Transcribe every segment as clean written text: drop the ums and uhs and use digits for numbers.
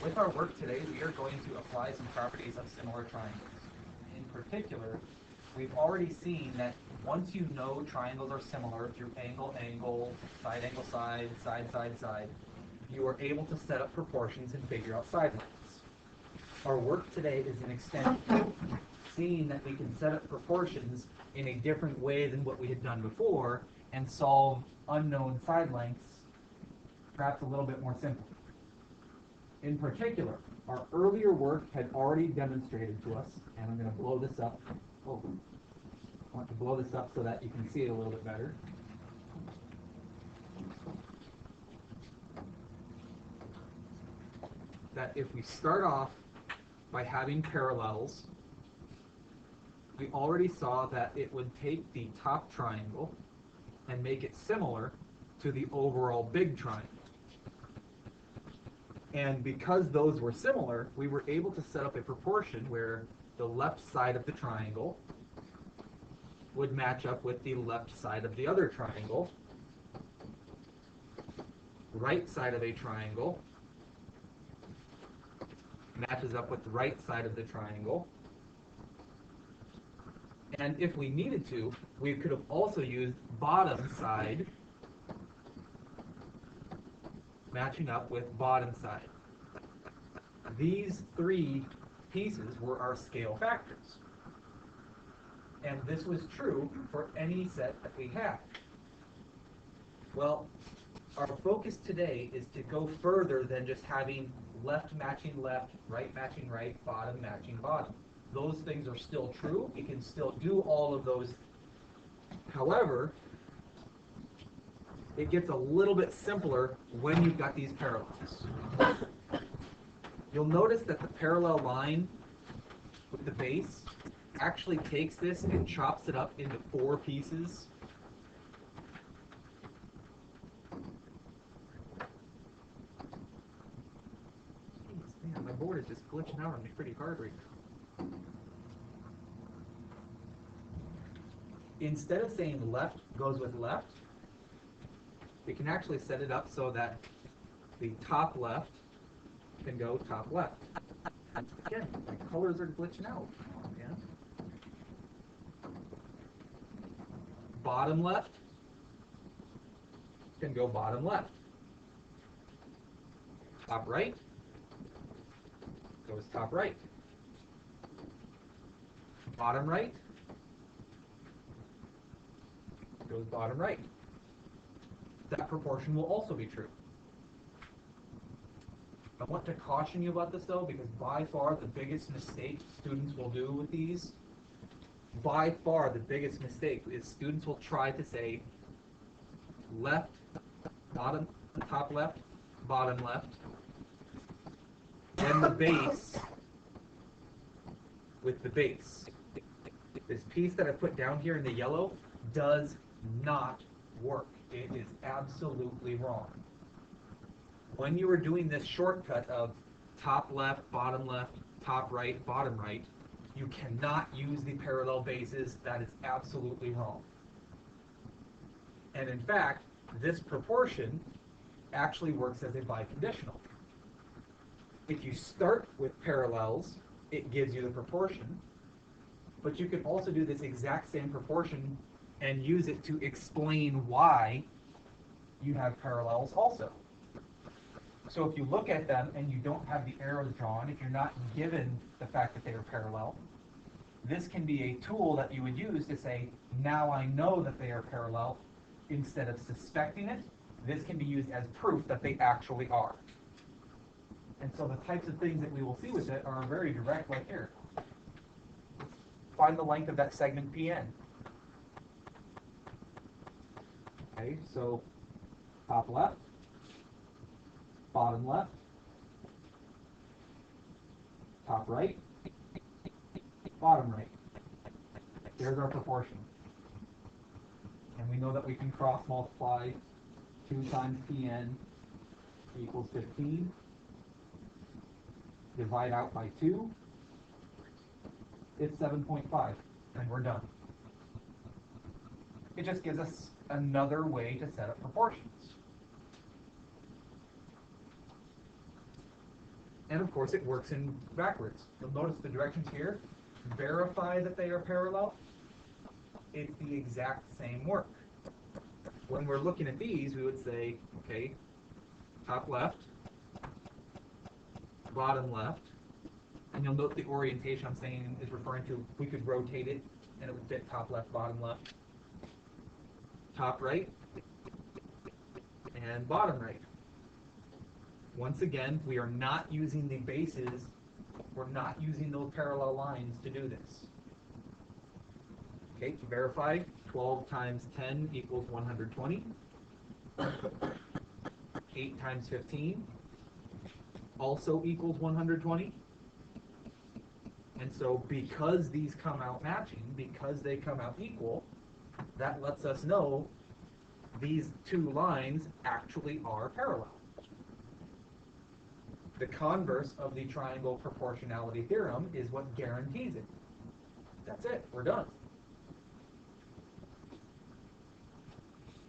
With our work today, we are going to apply some properties of similar triangles. In particular, we've already seen that once you know triangles are similar through angle, angle, side, angle, side, side, side, side, you are able to set up proportions and figure out side lengths. Our work today is an extension, seeing that we can set up proportions in a different way than what we had done before and solve unknown side lengths perhaps a little bit more simply. In particular, our earlier work had already demonstrated to us, and I'm going to blow this up. Oh, I want to blow this up so that you can see it a little bit better. That if we start off by having parallels, we already saw that it would take the top triangle and make it similar to the overall big triangle. And because those were similar, we were able to set up a proportion where the left side of the triangle would match up with the left side of the other triangle. The right side of a triangle matches up with the right side of the triangle. And if we needed to, we could have also used bottom side matching up with bottom side. These three pieces were our scale factors. And this was true for any set that we had. Well, our focus today is to go further than just having left matching left, right matching right, bottom matching bottom. Those things are still true. We can still do all of those. However, it gets a little bit simpler when you've got these parallels. You'll notice that the parallel line with the base actually takes this and chops it up into 4 pieces. Jeez, man, my board is just glitching out on me pretty hard right now. Instead of saying left goes with left, we can actually set it up so that the top left can go top left. Again, my colors are glitching out. Yeah. Bottom left can go bottom left. Top right goes top right. Bottom right goes bottom right. That proportion will also be true. I want to caution you about this though, because by far the biggest mistake students will do with these, by far the biggest mistake is students will try to say left, bottom, top left, bottom left, and the base with the base. This piece that I put down here in the yellow does not work. It is absolutely wrong. When you are doing this shortcut of top left, top right, bottom right, you cannot use the parallel bases. That is absolutely wrong. And in fact, this proportion actually works as a biconditional. If you start with parallels, it gives you the proportion, but you can also do this exact same proportion and use it to explain why you have parallels also. So if you look at them and you don't have the arrows drawn, if you're not given the fact that they are parallel, this can be a tool that you would use to say, now I know that they are parallel. Instead of suspecting it, this can be used as proof that they actually are. And so the types of things that we will see with it are very direct, like here. Find the length of that segment PN. Okay, so top left, bottom left, top right, bottom right. There's our proportion. And we know that we can cross multiply 2 times Pn equals 15. Divide out by 2. It's 7.5. And we're done. It just gives us another way to set up proportions. And of course it works in backwards. You'll notice the directions here. Verify that they are parallel. It's the exact same work. When we're looking at these, we would say, okay, top left, bottom left, and you'll note the orientation I'm saying is referring to, we could rotate it and it would fit top left, bottom left, top right, and bottom right. Once again, we are not using the bases, we're not using those parallel lines to do this. Okay, to verify, 12 times 10 equals 120. 8 times 15 also equals 120. And so because these come out matching, because they come out equal, that lets us know these two lines actually are parallel. The converse of the triangle proportionality theorem is what guarantees it. That's it, we're done.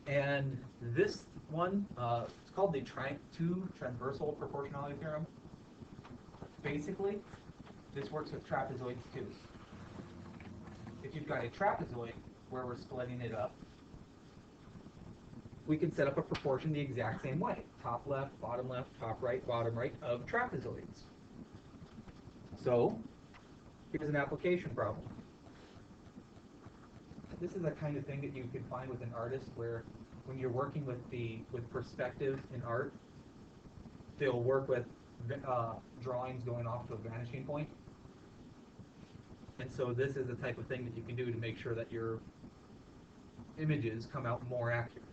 And this one, it's called the two transversal proportionality theorem. Basically, this works with trapezoids too. If you've got a trapezoid where we're splitting it up, we can set up a proportion the exact same way. Top left, top right, bottom right of trapezoids. So, here's an application problem. This is the kind of thing that you can find with an artist where when you're working with perspective in art, they'll work with drawings going off to a vanishing point. And so this is the type of thing that you can do to make sure that your images come out more accurate.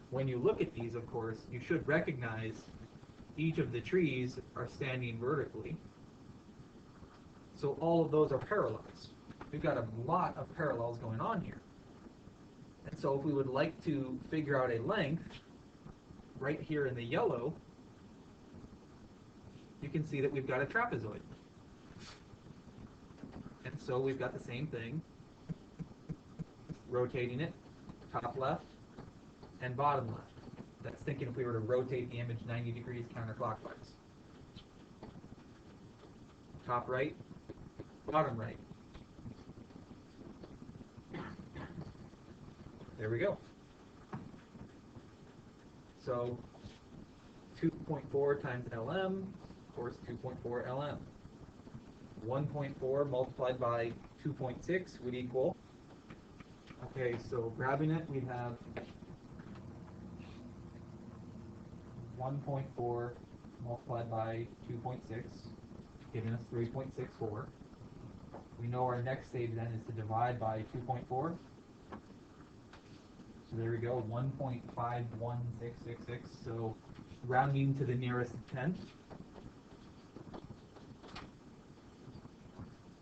When you look at these, of course, you should recognize each of the trees are standing vertically. So all of those are parallels. We've got a lot of parallels going on here. And so if we would like to figure out a length, right here in the yellow, you can see that we've got a trapezoid. And so we've got the same thing, rotating it, top left and bottom left. That's thinking if we were to rotate the image 90 degrees counterclockwise. Top right, bottom right. There we go. So 2.4 times LM, of course 2.4 LM. 1.4 multiplied by 2.6 would equal, okay, so grabbing it, we have 1.4 multiplied by 2.6, giving us 3.64. We know our next stage then is to divide by 2.4. So there we go, 1.51666. So rounding to the nearest tenth,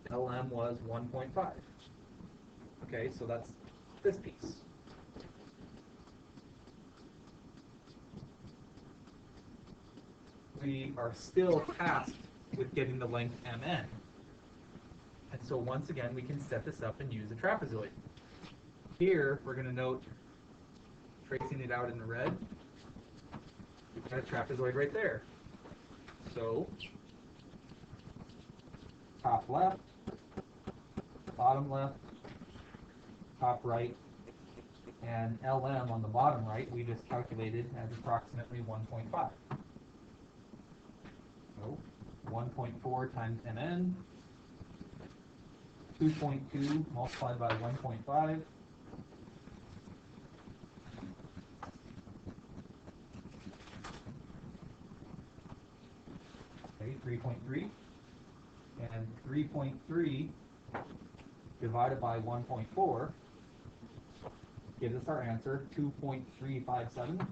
LM was 1.5. Okay, so that's this piece. We are still tasked with getting the length MN. And so once again, we can set this up and use a trapezoid. Here, we're going to note, tracing it out in the red, we've got a trapezoid right there. So, top left, bottom left, top right, and LM on the bottom right, we just calculated as approximately 1.5. So, 1.4 times MN, 2.2 multiplied by 1.5, okay, 3.3, and 3.3 divided by 1.4 gives us our answer, 2.357.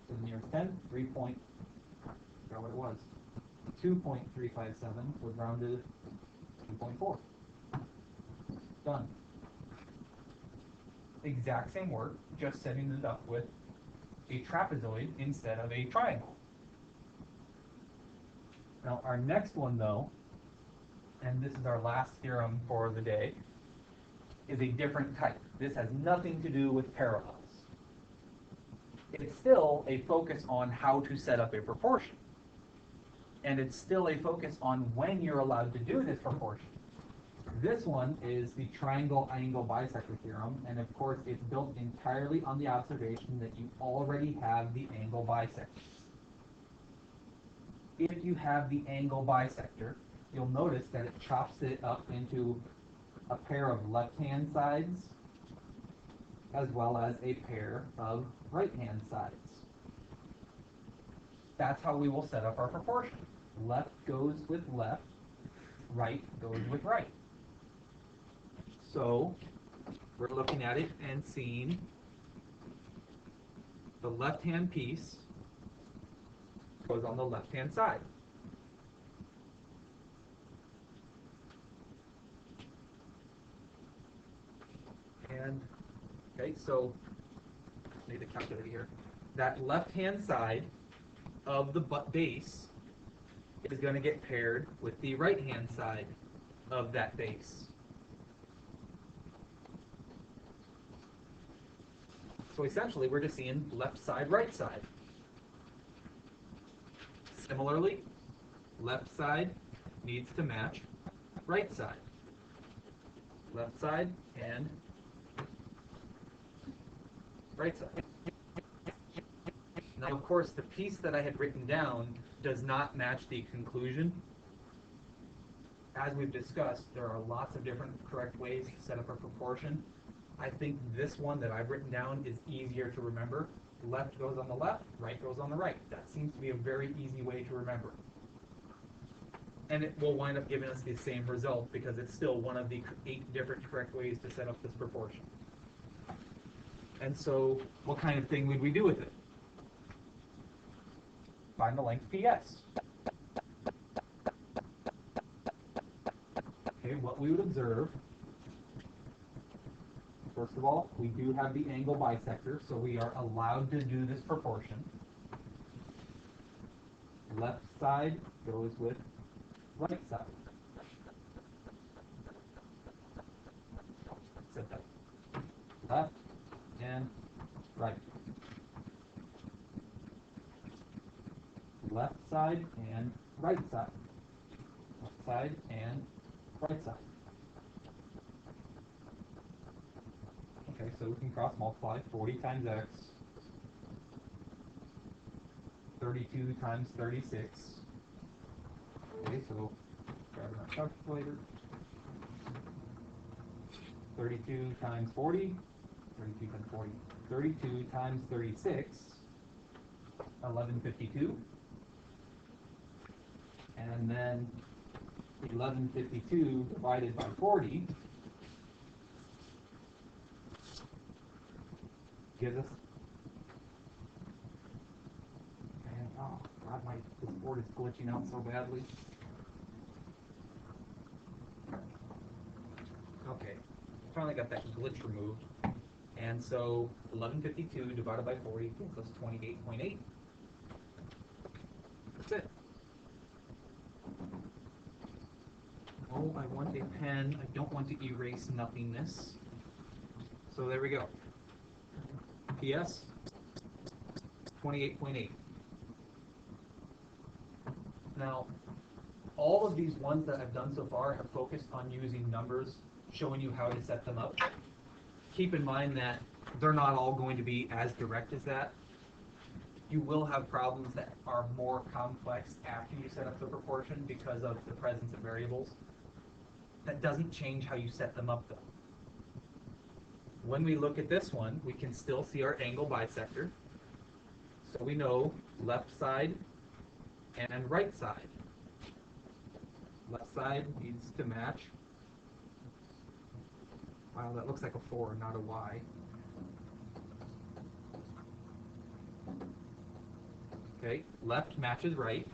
To the nearest 10, 3 point, forgot what it was, 2.357 was rounded 2.4. Done. Exact same work, just setting it up with a trapezoid instead of a triangle. Now our next one though, and this is our last theorem for the day, is a different type. This has nothing to do with parallels. it's still a focus on how to set up a proportion. And it's still a focus on when you're allowed to do this proportion. This one is the triangle-angle bisector theorem, and of course it's built entirely on the observation that you already have the angle bisector. If you have the angle bisector, you'll notice that it chops it up into a pair of left-hand sides as well as a pair of right-hand sides. That's how we will set up our proportion. Left goes with left, right goes with right. So we're looking at it and seeing the left-hand piece goes on the left-hand side. And, okay, so, need a calculator here. That left-hand side of the base is going to get paired with the right-hand side of that base. So essentially, we're just seeing left side, right side. Similarly, left side needs to match right side. Left side and right side. Now, of course, the piece that I had written down does not match the conclusion. As we've discussed, there are lots of different correct ways to set up a proportion. I think this one that I've written down is easier to remember. Left goes on the left, right goes on the right. That seems to be a very easy way to remember. And it will wind up giving us the same result because it's still one of the 8 different correct ways to set up this proportion. And so, what kind of thing would we do with it? Find the length PS. Okay, what we would observe, first of all, we do have the angle bisector, so we are allowed to do this proportion. Left side goes with right side. Set that. Left and right. Left side and right side. Left side and right side. Okay, so we can cross multiply 40 times x, 32 times 36. Okay, so grab our calculator. 32 times 40, 32 times 40, 32 times 36, 1152. And then 1152 divided by 40 gives us, and oh god, this board is glitching out so badly. Okay, finally got that glitch removed. And so 1152 divided by 40 gives us 28.8. That's it. Oh, I want a pen. I don't want to erase nothingness. So there we go. PS 28.8. Now, all of these ones that I've done so far have focused on using numbers, showing you how to set them up. Keep in mind that they're not all going to be as direct as that. You will have problems that are more complex after you set up the proportion because of the presence of variables. That doesn't change how you set them up, though. When we look at this one, we can still see our angle bisector. So we know left side and right side. Left side needs to match. Wow, that looks like a 4, not a Y. Okay, left matches right.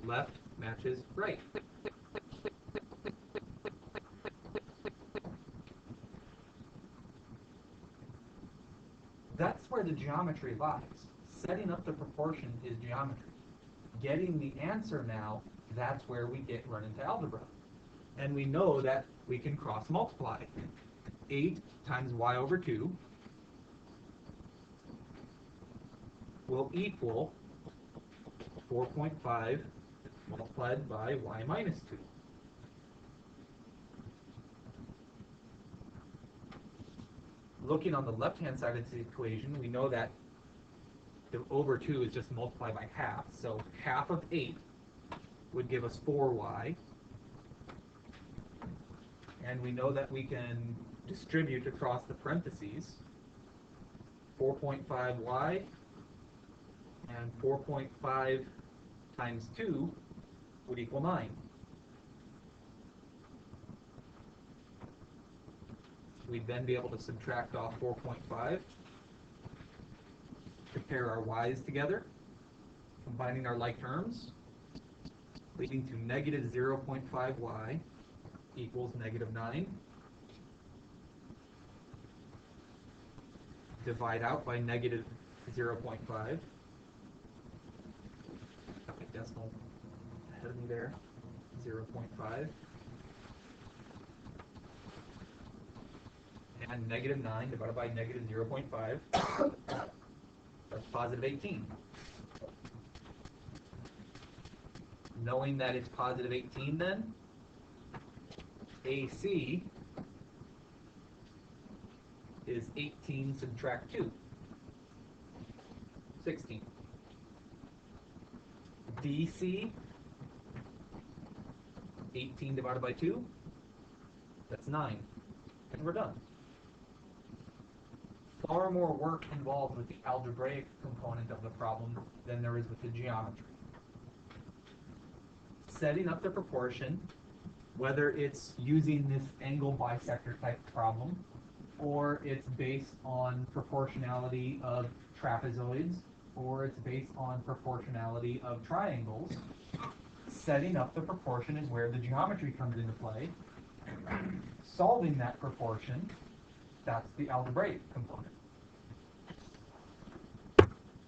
Left matches right. That's where the geometry lies. Setting up the proportion is geometry. Getting the answer now, that's where we run into algebra. And we know that we can cross multiply. 8 times y over 2 will equal 4.5 multiplied by y minus 2. Looking on the left-hand side of the equation, we know that the over 2 is just multiplied by half. So half of 8 would give us 4y. And we know that we can distribute across the parentheses 4.5y and 4.5 times 2 would equal 9. We'd then be able to subtract off 4.5, compare our y's together, combining our like terms, leading to negative 0.5y equals negative 9. Divide out by negative 0.5. Got my decimal ahead of me there. 0.5. And negative 9 divided by negative 0.5. That's positive 18. Knowing that it's positive 18 then, AC is 18 subtract 2. 16. DC, 18 divided by 2, that's 9. And we're done. Far more work involved with the algebraic component of the problem than there is with the geometry. Setting up the proportion, whether it's using this angle bisector type problem, or it's based on proportionality of trapezoids, or it's based on proportionality of triangles, setting up the proportion is where the geometry comes into play. Solving that proportion, that's the algebraic component.